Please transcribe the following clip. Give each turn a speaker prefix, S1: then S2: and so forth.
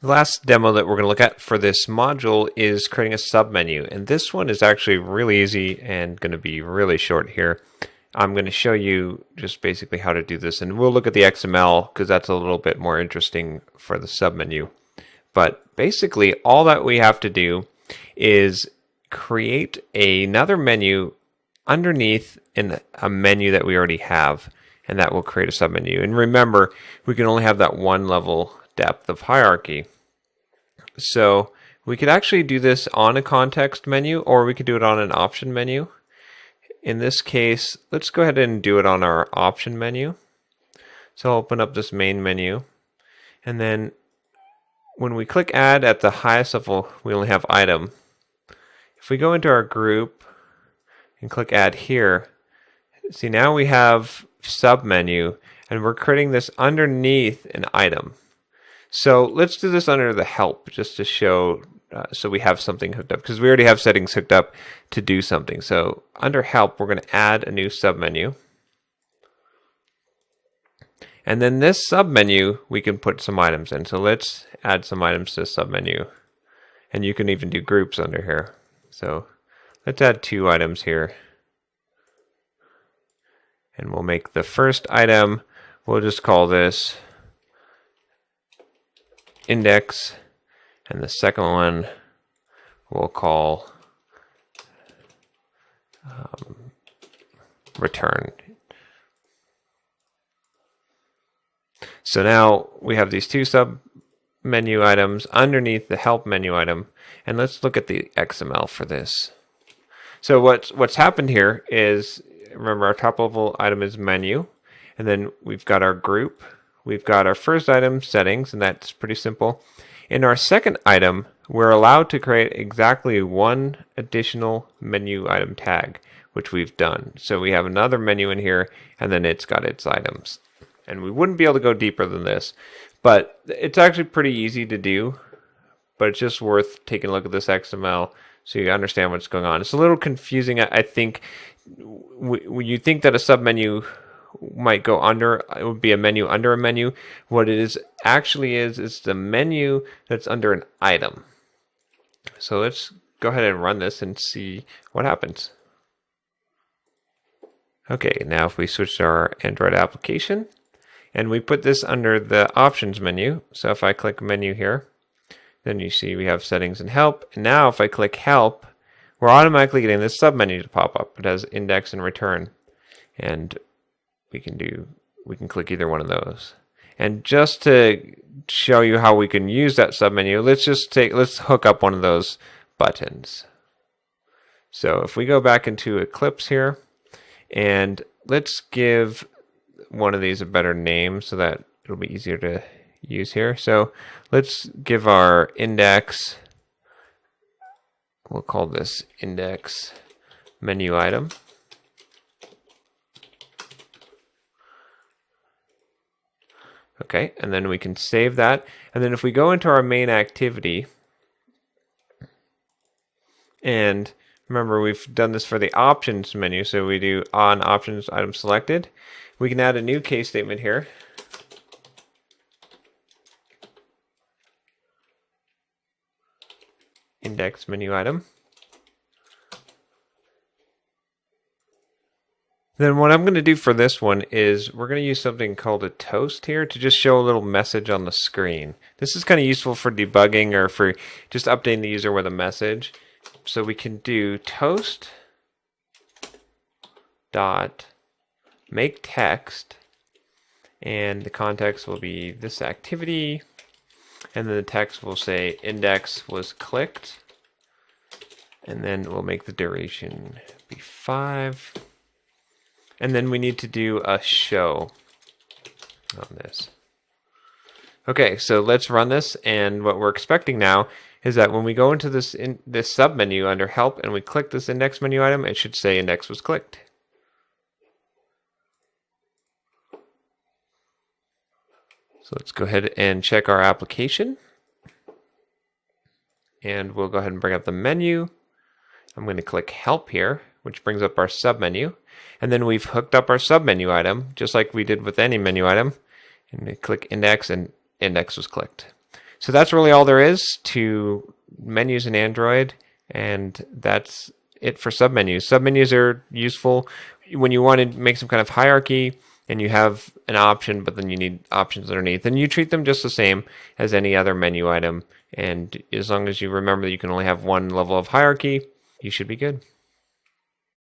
S1: The last demo that we're going to look at for this module is creating a submenu, and this one is actually really easy and going to be really short here. I'm going to show you just basically how to do this, and we'll look at the XML because that's a little bit more interesting for the submenu. But basically all that we have to do is create another menu underneath in a menu that we already have, and that will create a submenu. And remember, we can only have that one level depth of hierarchy. So we could actually do this on a context menu, or we could do it on an option menu. In this case, let's go ahead and do it on our option menu. So I'll open up this main menu, and then when we click add at the highest level, we only have item. If we go into our group and click add here, see now we have submenu, and we're creating this underneath an item. So let's do this under the help just to show, so we have something hooked up, because we already have settings hooked up to do something. So under help, we're going to add a new submenu. And then this submenu, we can put some items in. So let's add some items to the submenu. And you can even do groups under here. So let's add 2 items here. And we'll make the first item, we'll just call this index, and the second one we'll call return. So now we have these 2 sub menu items underneath the help menu item, and let's look at the XML for this. So what's happened here is, remember, our top level item is menu, and then we've got our group, we've got our first item settings, and that's pretty simple. In our second item, we're allowed to create exactly 1 additional menu item tag, which we've done. So we have another menu in here, and then it's got its items. And we wouldn't be able to go deeper than this, but it's actually pretty easy to do, but it's just worth taking a look at this XML so you understand what's going on. It's a little confusing, I think. When you think that a submenu might go under, it would be a menu under a menu. What it is actually is the menu that's under an item. So let's go ahead and run this and see what happens. Okay, now if we switch to our Android application, and we put this under the options menu. So if I click menu here, then you see we have settings and help. And now if I click help, we're automatically getting this submenu to pop up. It has index and return. And we can click either one of those. And just to show you how we can use that submenu, let's hook up one of those buttons. So if we go back into Eclipse here, and let's give one of these a better name so that it'll be easier to use here. So let's give our index, we'll call this index menu item. Okay, and then we can save that. And then if we go into our main activity, and remember we've done this for the options menu, so we do on options item selected. We can add a new case statement here. Index menu item. Then what I'm going to do for this one is we're going to use something called a toast here to just show a little message on the screen. This is kind of useful for debugging or for just updating the user with a message. So we can do toast dot make text, and the context will be this activity, and then the text will say index was clicked, and then we'll make the duration be 5. And then we need to do a show on this. Okay, so let's run this, and what we're expecting now is that when we go into this submenu under help and we click this index menu item, it should say index was clicked. So let's go ahead and check our application. And we'll go ahead and bring up the menu. I'm going to click help here, which brings up our submenu. And then we've hooked up our submenu item, just like we did with any menu item. And we click index, and index was clicked. So that's really all there is to menus in Android, and that's it for submenus. Submenus are useful when you want to make some kind of hierarchy and you have an option, but then you need options underneath. And you treat them just the same as any other menu item. And as long as you remember that you can only have one level of hierarchy, you should be good.